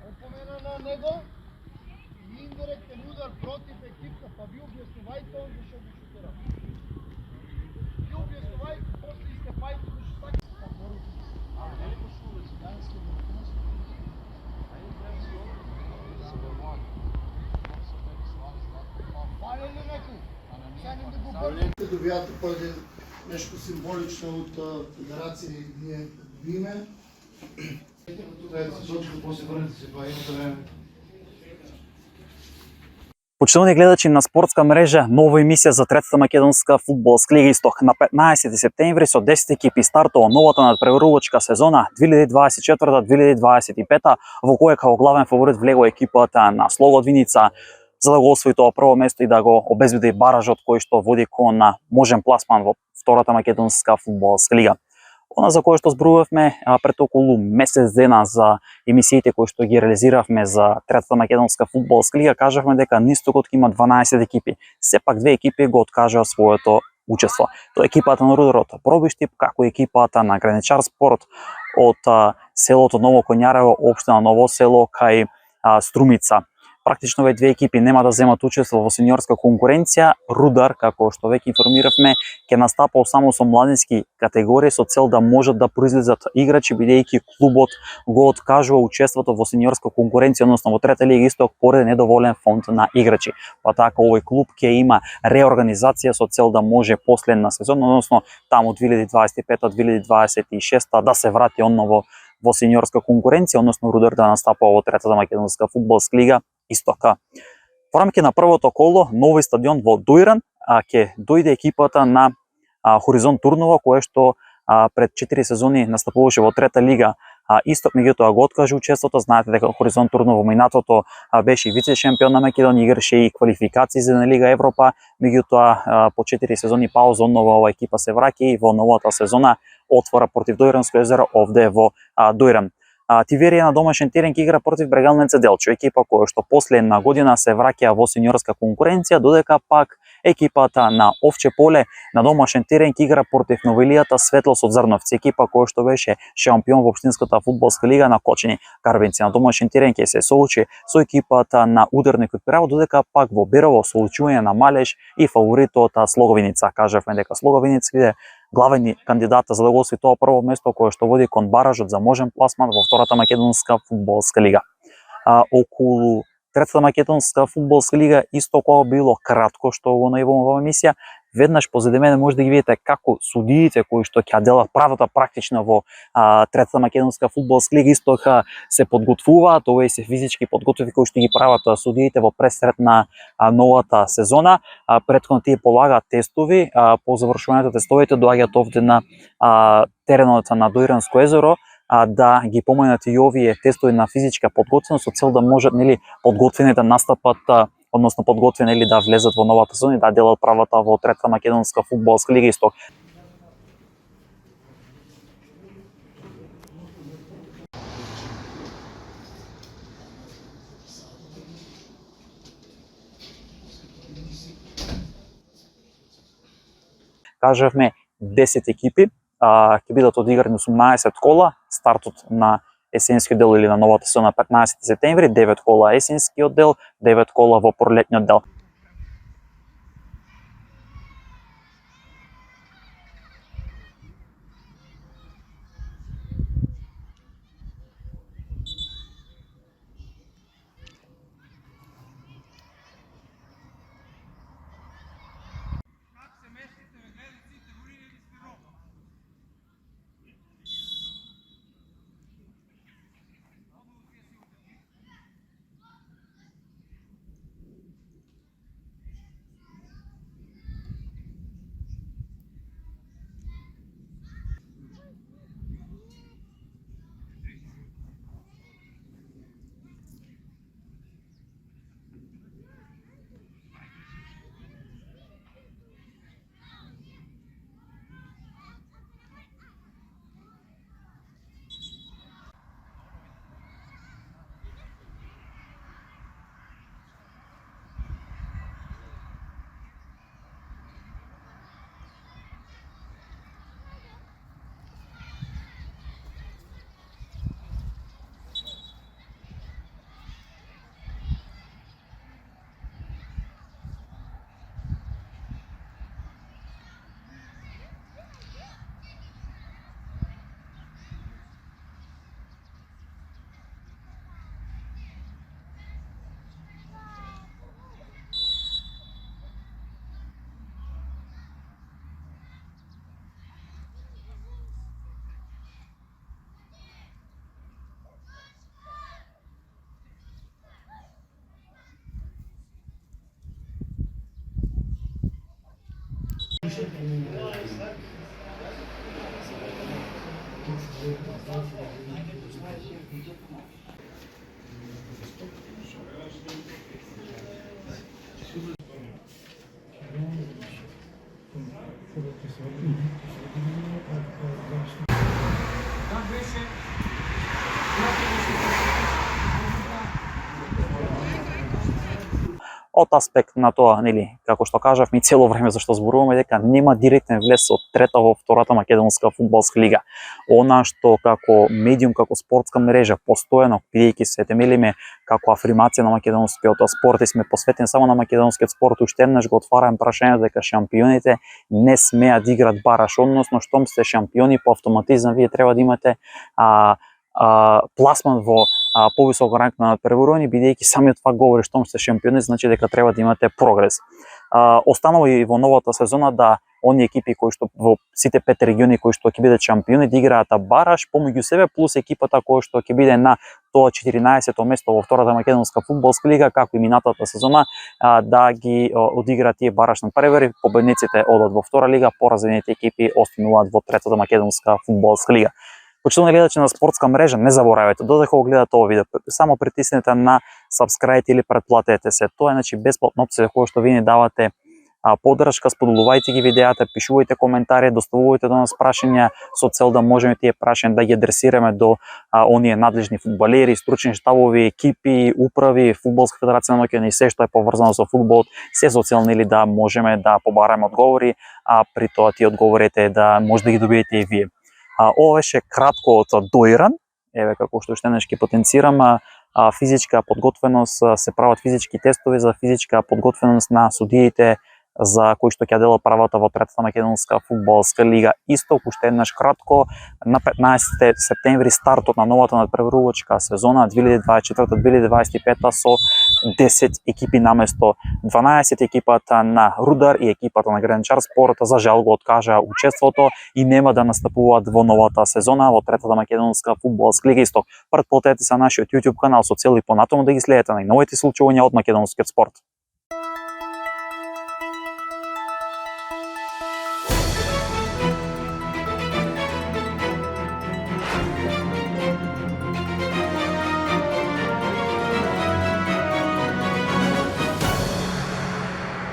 Opomena na него и индиректен удар против екипка, па ви објаснувајте он зашо го шутира. Ви објаснувајте, после истепајте го шутајте. А не ли го шутира? Јанес ке го наконеш? Ајде треба си одбор. Се вървали. Фале ли некој? Сеним да го бърнете. Добијате по един нещо символично от Федерација и ние биме. Почитувани гледачи на спортска мрежа, нова емисија за третата македонска фудбалска лига Исток. На 15 септември со 10 екипи стартува новата надпреварувачка сезона 2024-2025, во која како главен фаворит влегува екипата на Слога од Виница за да го освои тоа прво место и да го обезбеди баражот кој што води кон можен пласман во втората македонска фудбалска лига. Она за кое што зборувавме пред околу месец дена за емисиите кои што ги реализиравме за третата македонска фудбалска лига, кажавме дека на Истокот има 12 екипи. Сепак две екипи го откажаа своето учество. Тоа е екипата на Рудерот Пробиштип, како екипата на Граничар Спорт од селото Ново Коњарево, општина Ново село кај Струмица. Практично овие две екипи нема да земат учество во сениорска конкуренција. Рудар, како што веќе информиравме, ќе настапува само со младински категории со цел да можат да произлезат играчи, бидејќи клубот го откажува учеството во сениорска конкуренција, односно во трета лига Исток поради недоволен фонд на играчи. Па така овој клуб ќе има реорганизација со цел да може последна сезона, односно таму 2025-2026 да се врати онново во сениорска конкуренција, односно Рудар да настапува во третата македонска фудбалска лига Истока. Во рамки на првото коло, нови стадион во Дујран, ќе дојде екипата на Хоризонт Турново, кое што пред 4 сезони настапуваше во трета лига Исток, меѓутоа го откажа учеството. Знаете дека Хоризонт Турново минатото беше вице шампион на Македонија, играше и квалификации за Лига Европа, меѓутоа по 4 сезони пауза оннова ова екипа се враќа и во новата сезона отвора против Дојранско езеро овде во Дујран. Тиверија на домашен терен ќе игра против Брегалнеце Делчо, екипа која што последна година се враќа во сениорска конкуренција, додека пак екипата на Овче поле на домашен терен ќе игра против новелијата Светлос од Зрновци, екипа која што беше шампион во општинската фудбалска лига на Кочени. Карвинци на домашен терен ќе се соочи со екипата на Ударник од Пираво, додека пак во Берово соочување на Малеш и фаворитот Слоговиница. Кажавме дека Слоговиница биде главни кандидата за да го освои тоа прво место кое што води кон баражот за можен пласман во втората македонска фудбалска лига. Околу третата македонска фудбалска лига исто кога било кратко што го најавувам во емисија, веднаш позади мене може да ги видите како судиите кои што ќе делат правата практично во третата македонска фудбалска лига Исток се подготвуваат. Овие се физички подготови кои што ги прават судиите во пресред на новата сезона. Претходно тие полагаат тестови, по завршувањето тестовите доаѓаат овде на теренот на Дојранско езеро да ги поминат и овие тестови на физичка подготвеност со цел да можат подготвени да настапат, односно подготвени да влезат во новата сезона и да делат правата во третата македонска фудбалска лига Исток. Кажавме 10 екипи, ќе бидат одиграни 18 кола, стартот на есенскиот дел или на новата сезона 15 септември, 9 кола есенскиот дел, 9 кола во пролетниот дел. Од аспект на тоа, нели, како што кажав ми цело време зашто зборуваме дека нема директен влез од трета во втората македонска фудбалска лига. Она што како медиум, како спортска мрежа постојано бидејќи се темелиме како афирмација на македонскиот спорт и сме посветени само на македонскиот спорт, уште еднаш го отварам прашањето дека шампионите не смеат да играат бараш, односно штом сте шампиони по автоматизам вие треба да имате пласман во повисок ранг на надпреварување, бидејќи самиот факт говори штом сте шампиони, значи дека треба да имате прогрес. Останува и во новата сезона да оние екипи кои што во сите 5 региони кои што ќе бидат шампиони да играат бараш помеѓу себе плюс екипата која што ќе биде на тоа 14-то место во втората македонска фудбалска лига, како и минатата сезона, да ги одиграат тие барашни превари, победниците одат во втора лига, поразените екипи остануваат во третата македонска фудбалска лига. Почитувани гледачи на спортска мрежа, не заборавајте, додека го гледате ова видео, само притиснете на subscribe или претплатете се. Тоа е значи бесплатна опција која што ви ни давате поддршка, споделувајте ги видеата, пишувајте коментари, доставувајте до нас прашања со цел да можеме тие прашања да ги адресираме до оние надлежни фудбалери, стручни штабови, екипи, управи, Фудбалска федерација на Македонија и се што е поврзано со фудбалот, се со цел нели да можеме да побараме одговори, а при тоа тие одговорите да може да ги добиете и вие. Ова беше кратко од Доиран, еве како што уште еднаш ќе потенцирам, физичка подготвеност, се прават физички тестови за физичка подготвеност на судиите за кои што ќе делат правата во третата македонска фудбалска лига. Исто уште еднаш кратко, на 15 септември стартот на новата надпреварувачка сезона 2024-2025 со 10 екипи наместо 12 екипата на Рудар и екипата на Гранчар Спорт за жал го откажаа учеството и нема да настапуваат во новата сезона во третата македонска фудбалска лига. Исто претплатете се на нашиот YouTube канал со цел и понатаму да ги следите најновите случувања од македонскиот спорт.